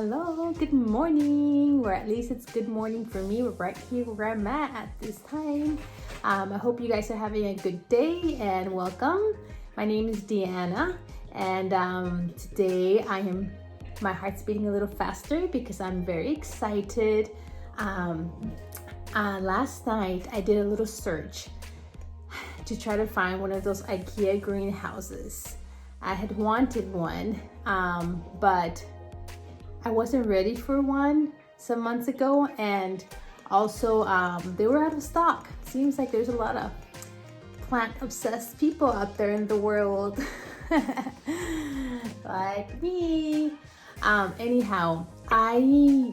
Hello, good morning, or at least it's good morning for me. We're right here where I'm at this time. I hope you guys are having a good day and welcome. My name is Deanna, and today my heart's beating a little faster because I'm very excited. Last night I did a little search to try to find one of those IKEA greenhouses. I had wanted one, but I wasn't ready for one some months ago, and also they were out of stock. Seems like there's a lot of plant obsessed people out there in the world like me. Anyhow, I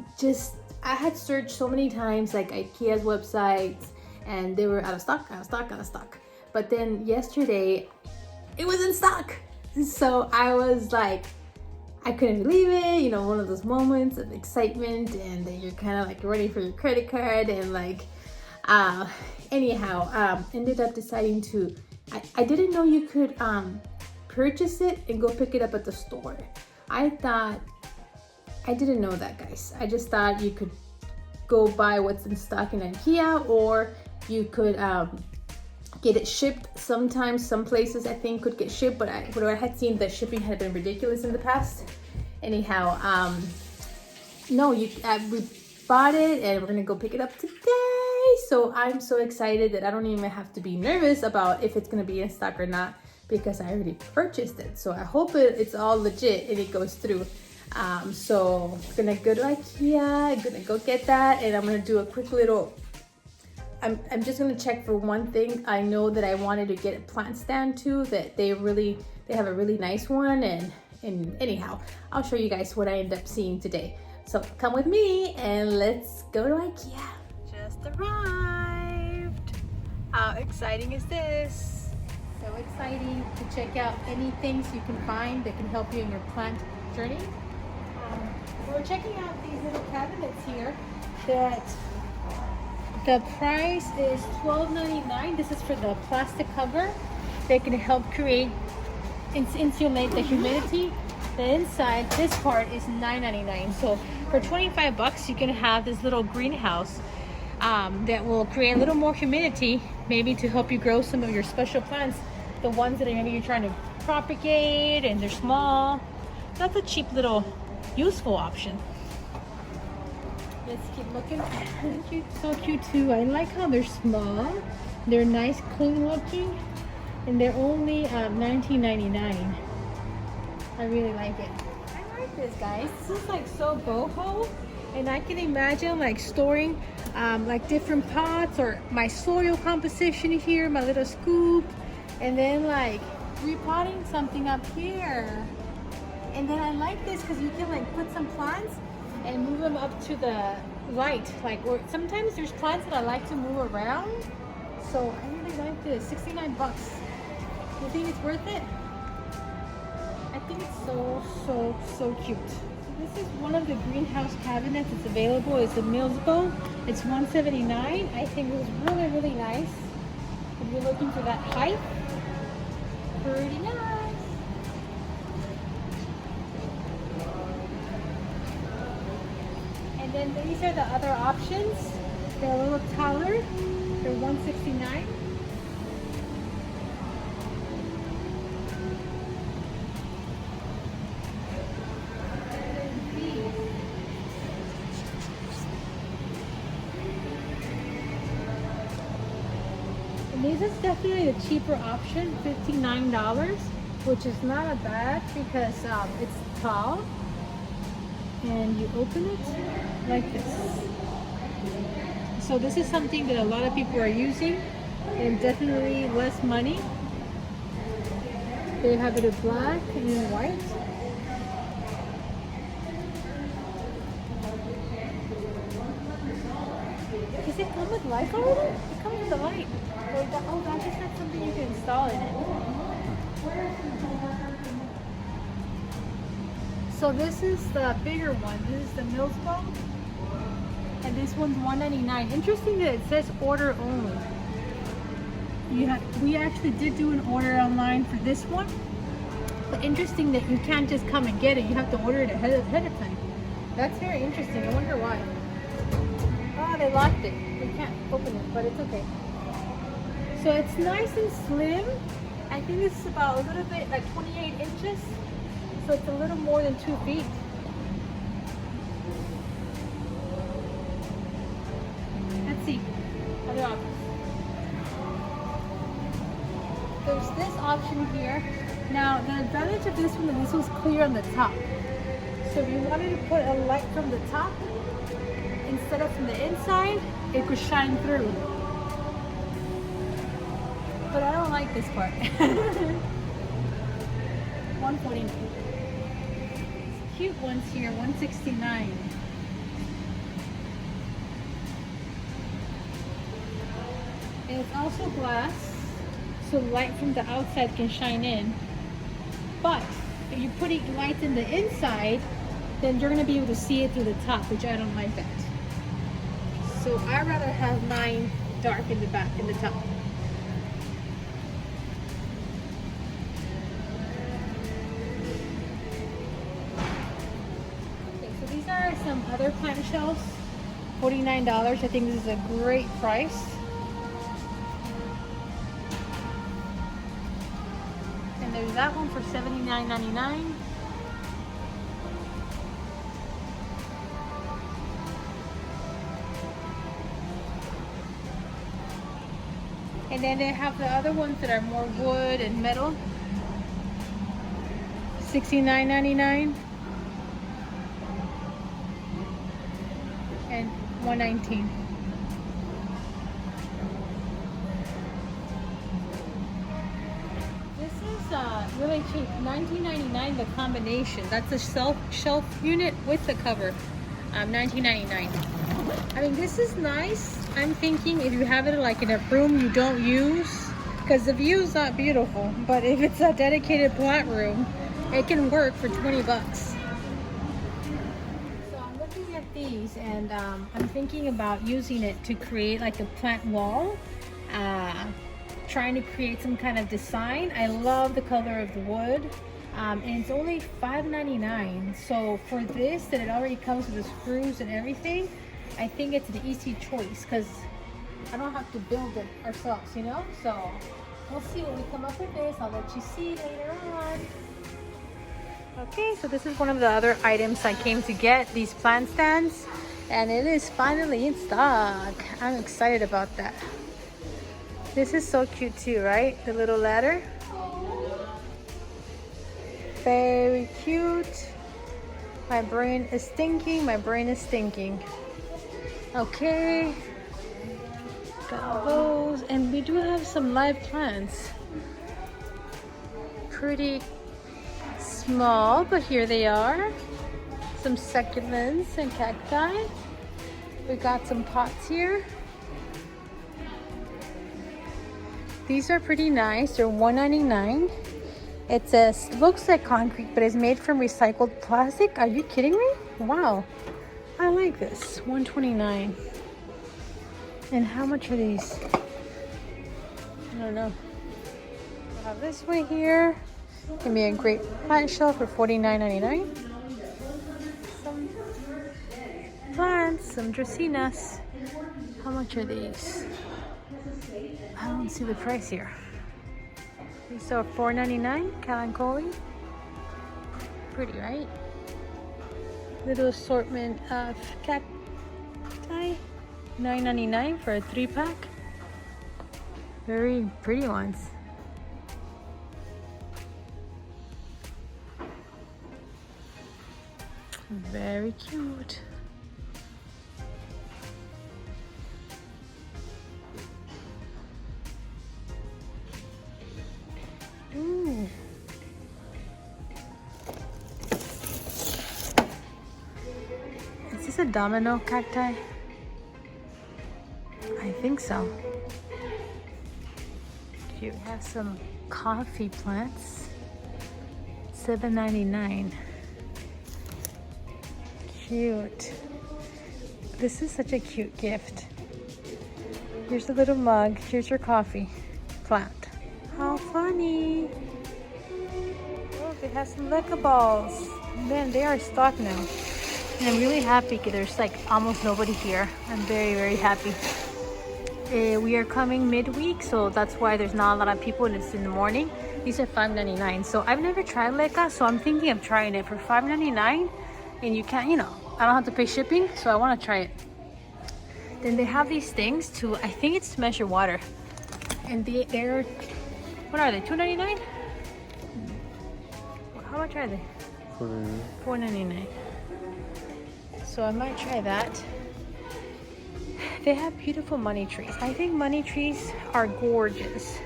had searched so many times like IKEA's websites, and they were out of stock. But then yesterday it was in stock, so I was like, I couldn't believe it, you know, one of those moments of excitement, and then you're kind of like ready for your credit card, and like, ended up deciding to, I didn't know you could purchase it and go pick it up at the store. I didn't know that, guys. I just thought you could go buy what's in stock in IKEA, or you could get it shipped. Sometimes some places I think could get shipped, but what I had seen, the shipping had been ridiculous in the past. Anyhow, no, we bought it and we're gonna go pick it up today. So I'm so excited that I don't even have to be nervous about if it's gonna be in stock or not, because I already purchased it. So I hope it's all legit and it goes through. So I'm gonna go to IKEA, I'm gonna go get that, and I'm gonna do a quick little, I'm just gonna check for one thing. I know that I wanted to get a plant stand too, that they have a really nice one, and anyhow, I'll show you guys what I end up seeing today. So come with me and let's go to IKEA. Just arrived. How exciting is this? So exciting to check out any things you can find that can help you in your plant journey. We're checking out these little cabinets here that the price is $12.99. This is for the plastic cover. They can help insulate the humidity. The inside, this part is $9.99. So for 25 bucks, you can have this little greenhouse that will create a little more humidity, maybe to help you grow some of your special plants, the ones that maybe you're trying to propagate and they're small. That's a cheap little useful option. Let's keep looking. So cute too. I like how they're small. They're nice, clean looking, and they're only $19.99. I really like it. I like this, guys. This is like so boho, and I can imagine like storing like different pots or my soil composition here, my little scoop, and then like repotting something up here. And then I like this because you can like put some plants and move them up to the light, or sometimes there's plants that I like to move around. So I really like this. 69 bucks. You think it's worth it? I think it's so cute. This is one of the greenhouse cabinets that's available. It's a Milsbo. It's $179. I think it was really nice. If you're looking for that height, pretty nice. And then these are the other options. They're a little taller. They're $169. And this is definitely the cheaper option, $59, which is not a bad because it's tall. And you open it like this. So this is something that a lot of people are using, and definitely less money. They have it in black and in white. Does it come with light already? It comes with the light. Oh, I guess that's something you can install in it. So this is the bigger one. This is the Milsbo, and this one's $199. Interesting that it says order only. We actually did do an order online for this one, but interesting that you can't just come and get it. You have to order it ahead of time. That's very interesting. I wonder why. Oh, they locked it. We can't open it, but it's okay. So it's nice and slim. I think this is about a little bit, like 28 inches. So it's a little more than 2 feet. Let's see. Other options. There's this option here. Now, the advantage of this one is this was clear on the top. So if you wanted to put a light from the top, instead of from the inside, it could shine through. But I don't like this part. 149. Cute ones here, 169. And it's also glass, so light from the outside can shine in. But if you're putting lights in the inside, then you're going to be able to see it through the top, which I don't like that. So I'd rather have mine dark in the back, in the top. Okay, so these are some other plant shelves. $49. I think this is a great price. And there's that one for $79.99. And then they have the other ones that are more wood and metal. $69.99 and $119. This is really cheap. $19.99 the combination. That's a shelf unit with the cover. $19.99. I mean, this is nice. I'm thinking if you have it like in a room you don't use, because the view is not beautiful, but if it's a dedicated plant room, it can work for 20 bucks. So I'm looking at these and I'm thinking about using it to create like a plant wall, trying to create some kind of design. I love the color of the wood. And it's only $5.99. So for this, that it already comes with the screws and everything, I think it's an easy choice because I don't have to build it ourselves, you know? So we'll see when we come up with this. I'll let you see later on. Okay, so this is one of the other items I came to get, these plant stands. And it is finally in stock. I'm excited about that. This is so cute too, right? The little ladder. Very cute. My brain is thinking. My brain is thinking. Okay. Got those. And we do have some live plants. Pretty small, but here they are. Some succulents and cacti. We got some pots here. These are pretty nice. They're $1.99. It says, looks like concrete, but it's made from recycled plastic. Are you kidding me? Wow. I like this. $129. And how much are these? I don't know. I have this one here. Give me a great plant shelf for $49.99. Some plants, some dracaenas. How much are these? I don't see the price here. These are $4.99, Kalancholy. Pretty, right? Little assortment of cacti. $9.99 for a 3-pack. Very pretty ones. Very cute. Ooh. Is this a domino cacti? I think so. Cute. We have some coffee plants. $7.99. Cute. This is such a cute gift. Here's a little mug. Here's your coffee plant. How funny. Oh, they have some Leca balls. Man, they are stocked now. And I'm really happy because there's like almost nobody here. I'm very happy. We are coming midweek, so that's why there's not a lot of people, and it's in the morning. These are $5.99. So I've never tried leca, so I'm thinking of trying it for $5.99. And you can't, you know, I don't have to pay shipping, so I want to try it. Then they have these things to, I think it's to measure water. And they're, what are they, $2.99? How much are they? $4.99. So I might try that. They have beautiful money trees. I think money trees are gorgeous.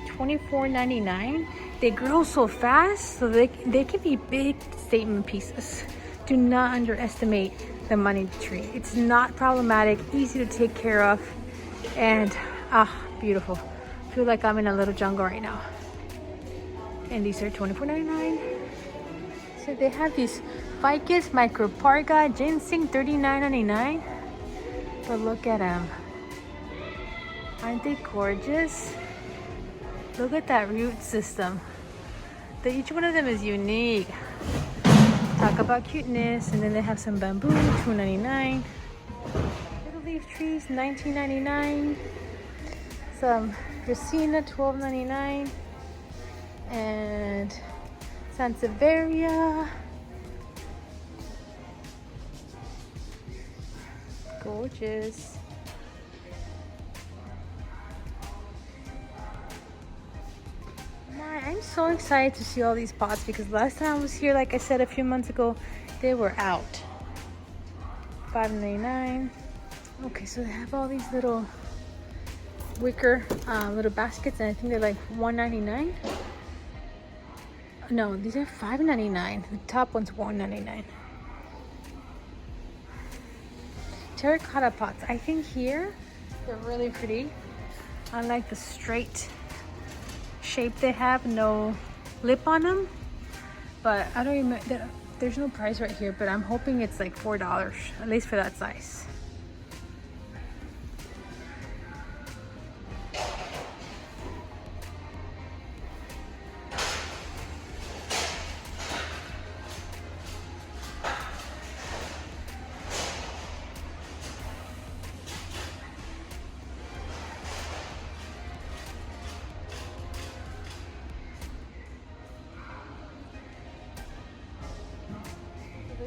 $24.99. They grow so fast, so they can be big statement pieces. Do not underestimate the money tree. It's not problematic, easy to take care of, and beautiful. I feel like I'm in a little jungle right now. And these are $24.99. So they have these ficus, microparga, ginseng, $39.99. But look at them. Aren't they gorgeous? Look at that root system. Each one of them is unique. Talk about cuteness. And then they have some bamboo, $2.99. Little leaf trees, $19.99. Some Dracaena, $12.99. And Sansevieria. Gorgeous. I'm so excited to see all these pots because last time I was here, like I said a few months ago, they were out. $5.99. Okay, so they have all these little wicker little baskets, and I think they're like $1.99. No, these are $5.99. The top one's $1.99. Terracotta pots. I think here they're really pretty. I like the straight shape they have, no lip on them. But I don't remember, there's no price right here, but I'm hoping it's like $4, at least for that size.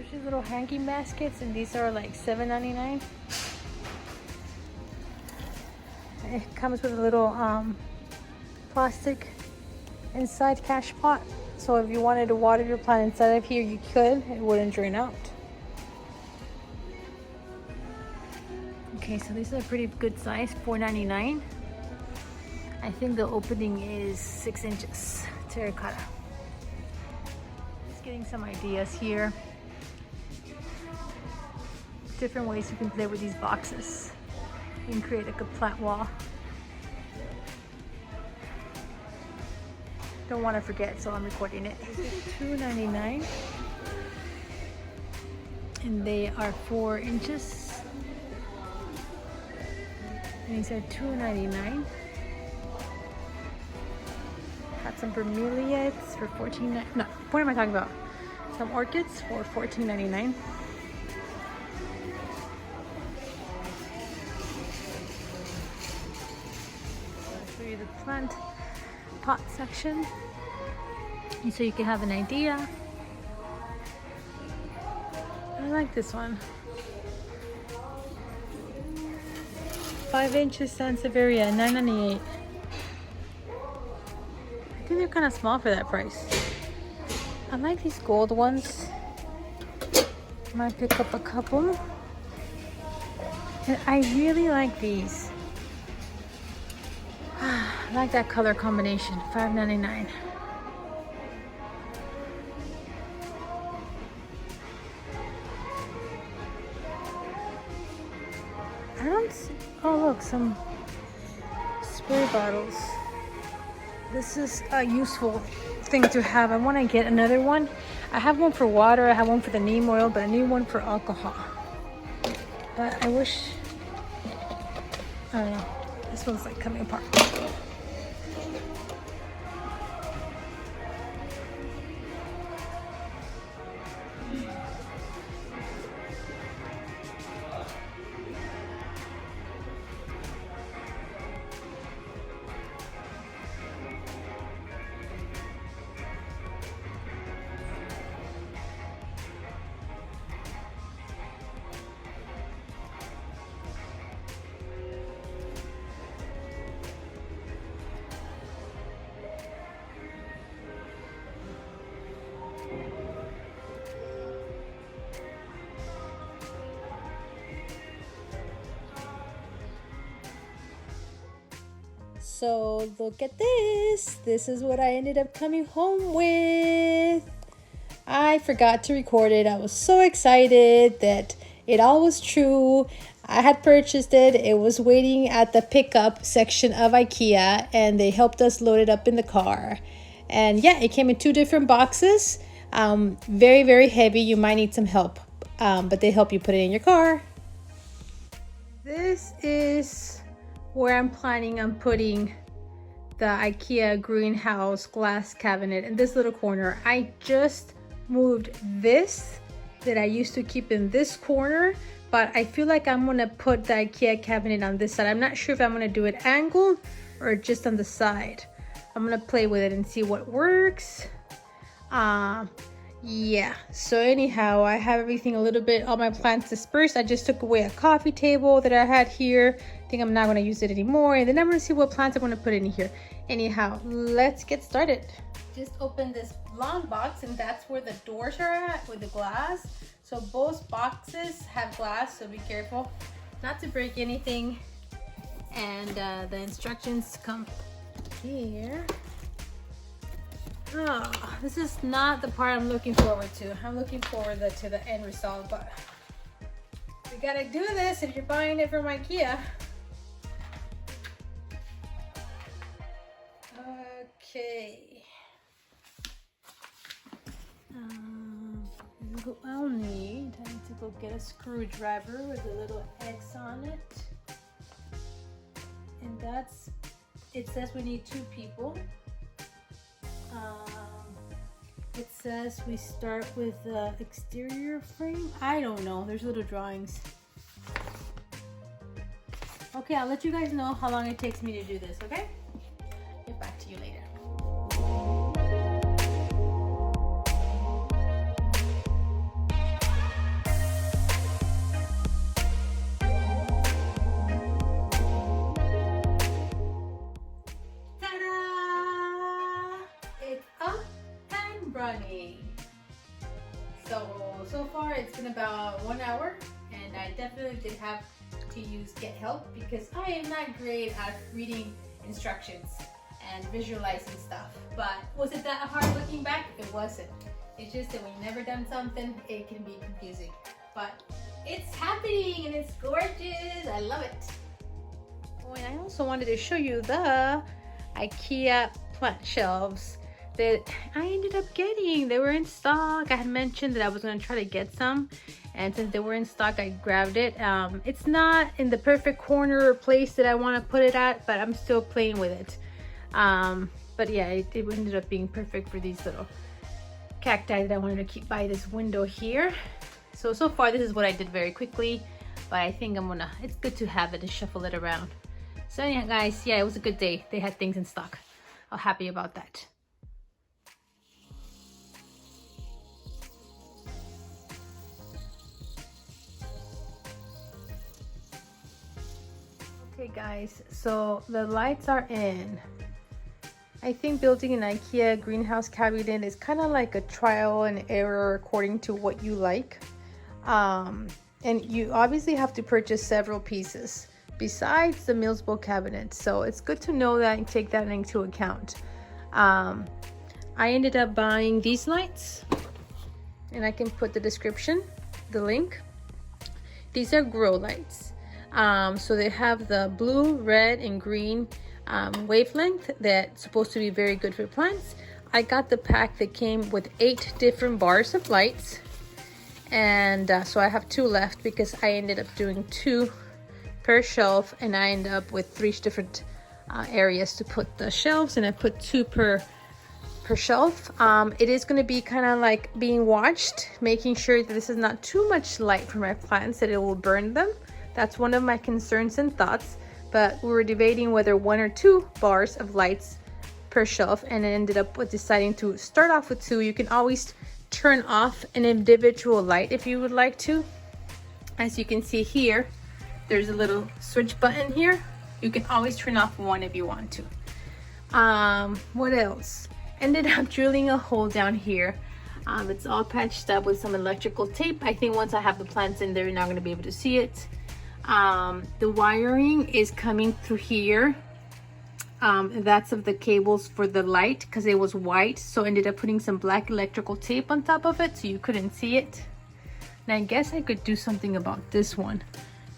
There's little hanging baskets, and these are like $7.99. It comes with a little plastic inside cash pot, so if you wanted to water your plant inside of here, you could. It wouldn't drain out. Okay, so this is a pretty good size, $4.99. I think the opening is 6 inches. Terracotta. Just getting some ideas here. Different ways you can play with these boxes. You can create like a plant wall. Don't want to forget, so I'm recording it. This is $2.99. And they are 4 inches. And these are $2.99. Got some bromeliads for $14.99. No, what am I talking about? Some orchids for $14.99. The plant pot section, and so you can have an idea. I like this one. 5 inches Sansevieria, $9.98. I think they're kind of small for that price. I like these gold ones. Might pick up a couple. And I really like these. I like that color combination, $5.99. I don't see, oh look, some spray bottles. This is a useful thing to have. I want to get another one. I have one for water, I have one for the neem oil, but I need one for alcohol. But I wish, I don't know, this one's like coming apart. So look at this. This is what I ended up coming home with. I forgot to record it. I was so excited that it all was true. I had purchased it. It was waiting at the pickup section of IKEA, and they helped us load it up in the car. And yeah, it came in 2 different boxes. Very, very heavy. You might need some help, but they help you put it in your car. This is where I'm planning on putting the IKEA GreenHouse glass cabinet in this little corner. I just moved this that I used to keep in this corner, but I feel like I'm gonna put the IKEA cabinet on this side. I'm not sure if I'm gonna do it angled or just on the side. I'm gonna play with it and see what works. Yeah, so anyhow, I have everything a little bit, all my plants dispersed. I just took away a coffee table that I had here. I think I'm not gonna use it anymore, and then I'm gonna see what plants I'm gonna put in here. Anyhow, let's get started. Just opened this long box, and that's where the doors are at with the glass. So both boxes have glass, so be careful not to break anything. And the instructions come here. Oh, this is not the part I'm looking forward to. I'm looking forward to the end result, but we gotta do this if you're buying it from IKEA. Okay. What I'll need, I need to go get a screwdriver with a little X on it. And that's, it says we need 2 people. It says we start with the exterior frame. I don't know, there's little drawings. Okay, I'll let you guys know how long it takes me to do this, okay? Get back to you later. Running. So far it's been about 1 hour, and I definitely did have to get help because I am not great at reading instructions and visualizing stuff. But was it that hard looking back? It wasn't. It's just that when you've never done something, it can be confusing. But it's happening and it's gorgeous. I love it. Oh, and I also wanted to show you the IKEA plant shelves that I ended up getting. They were in stock. I had mentioned that I was going to try to get some, and since they were in stock, I grabbed it. It's not in the perfect corner or place that I want to put it at, but I'm still playing with it. But yeah, it ended up being perfect for these little cacti that I wanted to keep by this window here. So far this is what I did very quickly, but I think it's good to have it and shuffle it around. So anyhow guys, yeah, it was a good day. They had things in stock. I'm happy about that. Okay guys, so the lights are in. I think building an IKEA greenhouse cabinet is kind of like a trial and error according to what you like. And you obviously have to purchase several pieces besides the Milsbo cabinet. So it's good to know that and take that into account. I ended up buying these lights, and I can put the description, the link. These are grow lights. So they have the blue, red, and green wavelength that's supposed to be very good for plants. I got the pack that came with 8 different bars of lights, and so I have 2 left because I ended up doing 2 per shelf, and I ended up with 3 different areas to put the shelves, and I put 2 per shelf. It is going to be kind of like being watched, making sure that this is not too much light for my plants, that it will burn them. That's one of my concerns and thoughts, but we were debating whether 1 or 2 bars of lights per shelf, and it ended up with deciding to start off with 2. You can always turn off an individual light if you would like to. As you can see here, there's a little switch button here. You can always turn off 1 if you want to. What else? Ended up drilling a hole down here. It's all patched up with some electrical tape. I think once I have the plants in there, you're not going to be able to see it. The wiring is coming through here. that's of the cables for the light, because it was white, so ended up putting some black electrical tape on top of it so you couldn't see it. And I guess I could do something about this one,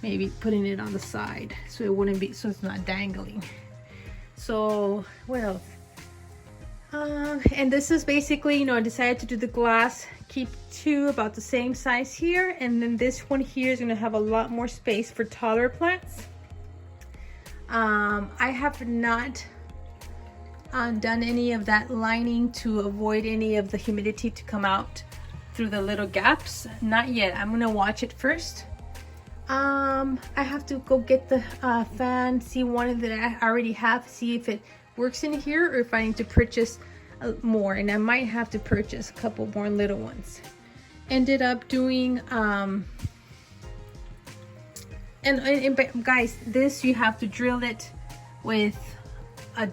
maybe putting it on the side so it wouldn't be, so it's not dangling. So what else? And this is basically, you know, I decided to do the glass, keep two about the same size here, and then this one here is going to have a lot more space for taller plants. I have not done any of that lining to avoid any of the humidity to come out through the little gaps. Not yet. I'm going to watch it first. I have to go get the fan, see one that I already have, see if it works in here or if I need to purchase more, and I might have to purchase a couple more little ones. Ended up doing and guys, this you have to drill it with a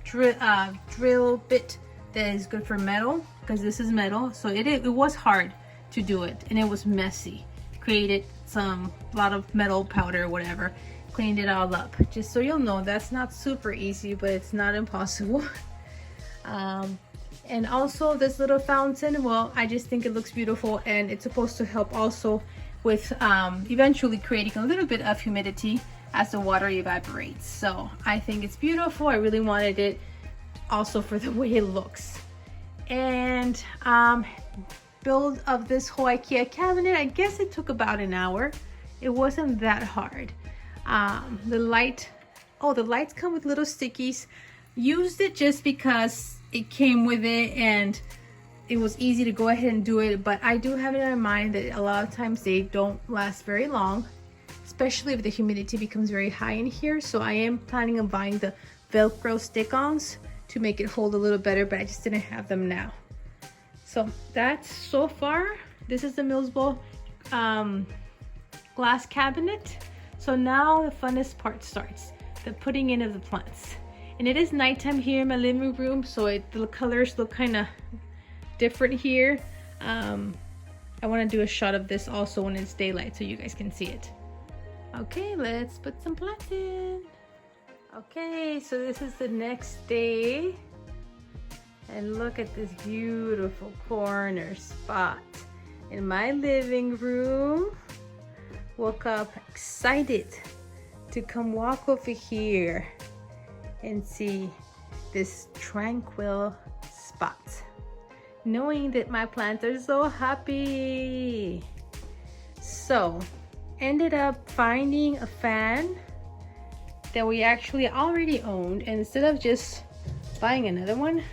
drill bit that is good for metal, because this is metal. So it was hard to do it, and it was messy. Created a lot of metal powder or whatever, cleaned it all up. Just so you'll know, that's not super easy, but it's not impossible. And also this little fountain, well, I just think it looks beautiful, and it's supposed to help also with eventually creating a little bit of humidity as the water evaporates. So I think it's beautiful. I really wanted it also for the way it looks. And build of this whole IKEA cabinet, I guess it took about an hour. It wasn't that hard. The lights come with little stickies. Used it just because it came with it and it was easy to go ahead and do it, but I do have it in mind that a lot of times they don't last very long, especially if the humidity becomes very high in here. So I am planning on buying the VELCRO stick-ons to make it hold a little better, but I just didn't have them now. So that's so far. This is the Milsbo glass cabinet. So now the funnest part starts, the putting in of the plants. And it is nighttime here in my living room, so the colors look kind of different here. I want to do a shot of this also when it's daylight so you guys can see it. Okay, let's put some plants in. Okay, so this is the next day, and look at this beautiful corner spot in my living room. Woke up excited to come walk over here and see this tranquil spot, knowing that my plants are so happy. So ended up finding a fan that we actually already owned, and instead of just buying another one,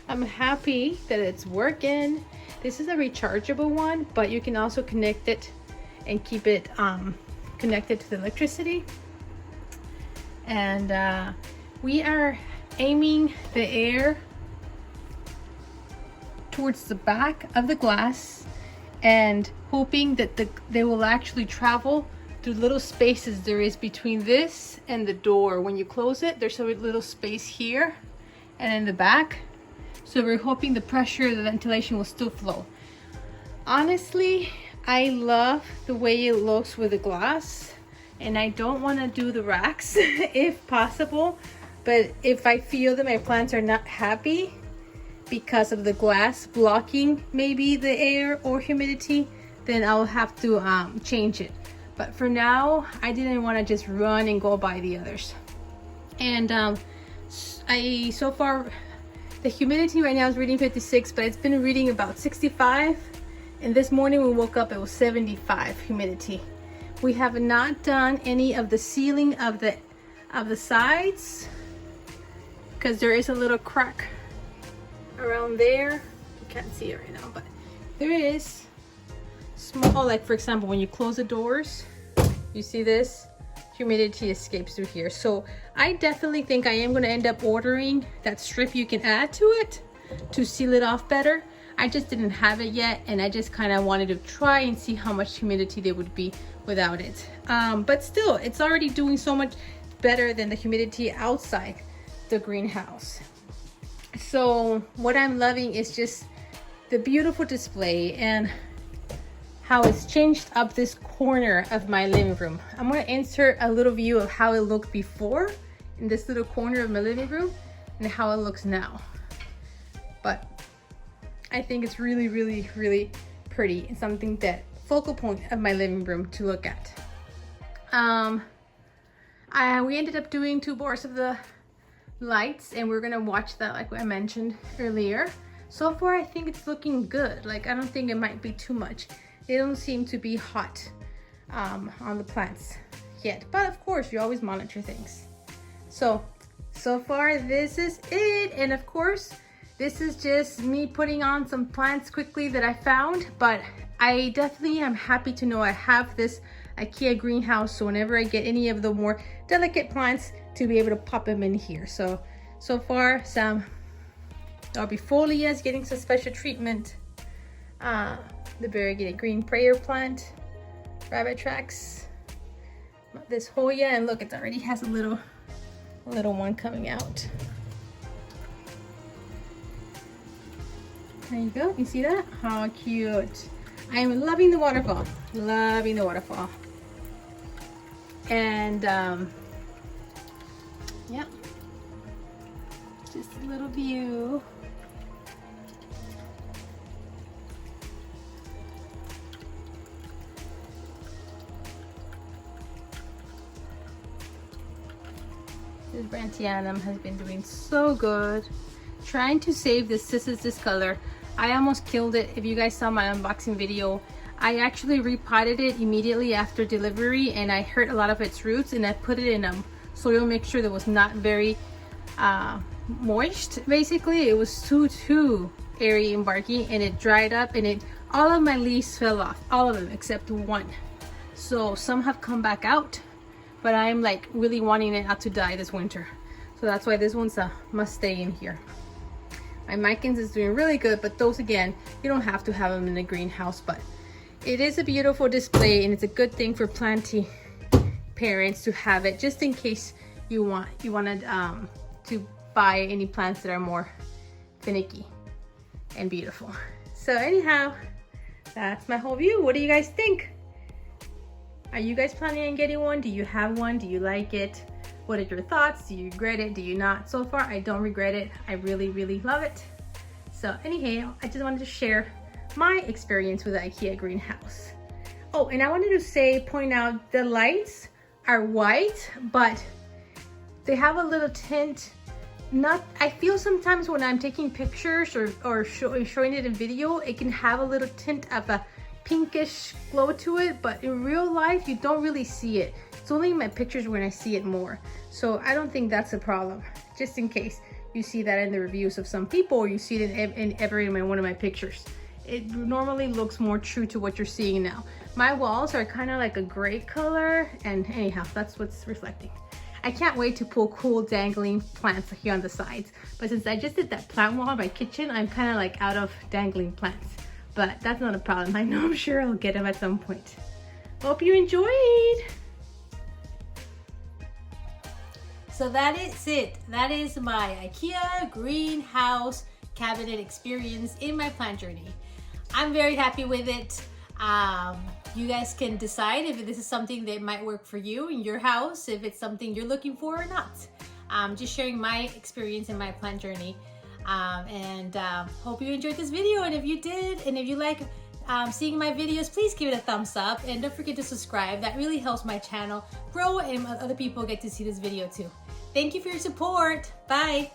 I'm happy that it's working. This is a rechargeable one, but you can also connect it and keep it connected to the electricity. And we are aiming the air towards the back of the glass and hoping that they will actually travel through little spaces there is between this and the door. When you close it, there's a little space here and in the back. So we're hoping the pressure, the ventilation will still flow. Honestly, I love the way it looks with the glass, and I don't want to do the racks if possible. But if I feel that my plants are not happy because of the glass blocking maybe the air or humidity, then I'll have to change it. But for now, I didn't want to just run and go buy the others. And so far the humidity right now is reading 56, but it's been reading about 65. And this morning we woke up, it was 75 humidity. We have not done any of the sealing of the sides, because there is a little crack around there. You can't see it right now, but there is small, like for example, when you close the doors, you see this humidity escapes through here. So I definitely think I am going to end up ordering that strip you can add to it to seal it off better. I just didn't have it yet, and I just kind of wanted to try and see how much humidity there would be without it. But still, it's already doing so much better than the humidity outside the greenhouse. So what I'm loving is just the beautiful display and how it's changed up this corner of my living room. I'm going to insert a little view of how it looked before in this little corner of my living room and how it looks now. But I think it's really, really, really pretty and something that focal point of my living room to look at. We ended up doing 2 bars of the lights, and we're gonna watch that like I mentioned earlier. So far I think it's looking good. Like I don't think it might be too much. They don't seem to be hot on the plants yet, but of course you always monitor things. So far this is it, and of course this is just me putting on some plants quickly that I found, but I definitely am happy to know I have this IKEA greenhouse, so whenever I get any of the more delicate plants to be able to pop them in here. So far some arbifolias getting some special treatment. The variegated green prayer plant, rabbit tracks, this Hoya, and look, it already has a little one coming out. There you go, you see that? How cute. I am loving the waterfall, loving the waterfall. And yeah, just a little view. This Brantianum has been doing so good. Trying to save this Cis color. I almost killed it. If you guys saw my unboxing video, I actually repotted it immediately after delivery, and I hurt a lot of its roots, and I put it in a soil mixture that was not very moist. Basically, it was too airy and barky, and it dried up, and all of my leaves fell off, all of them except one. So some have come back out, but I'm like really wanting it not to die this winter. So that's why this one's a must stay in here. My Micans is doing really good, but those, again, you don't have to have them in a greenhouse, but it is a beautiful display, and it's a good thing for planty parents to have it, just in case you wanted to buy any plants that are more finicky and beautiful. So anyhow, that's my whole view. What do you guys think? Are you guys planning on getting one? Do you have one? Do you like it? What are your thoughts? Do you regret it? Do you not? So far, I don't regret it. I really, really love it. So anyhow, I just wanted to share my experience with the IKEA greenhouse. Oh, and I wanted to point out the lights are white, but they have a little tint. I feel sometimes when I'm taking pictures or showing it in video, it can have a little tint of a pinkish glow to it, but in real life you don't really see it. It's only in my pictures when I see it more, so I don't think that's a problem. Just in case you see that in the reviews of some people, or you see it in one of my pictures, it normally looks more true to what you're seeing now. My walls are kind of like a gray color, and anyhow, that's what's reflecting. I can't wait to pull cool dangling plants here on the sides, but since I just did that plant wall in my kitchen, I'm kind of like out of dangling plants. But that's not a problem. I know, I'm sure I'll get them at some point. Hope you enjoyed. So that is it. That is my IKEA greenhouse cabinet experience in my plant journey. I'm very happy with it. You guys can decide if this is something that might work for you in your house, if it's something you're looking for or not. Just sharing my experience in my plant journey. Hope you enjoyed this video, and if you did, and if you like seeing my videos, please give it a thumbs up, and don't forget to subscribe. That really helps my channel grow, and other people get to see this video too. Thank you for your support. Bye.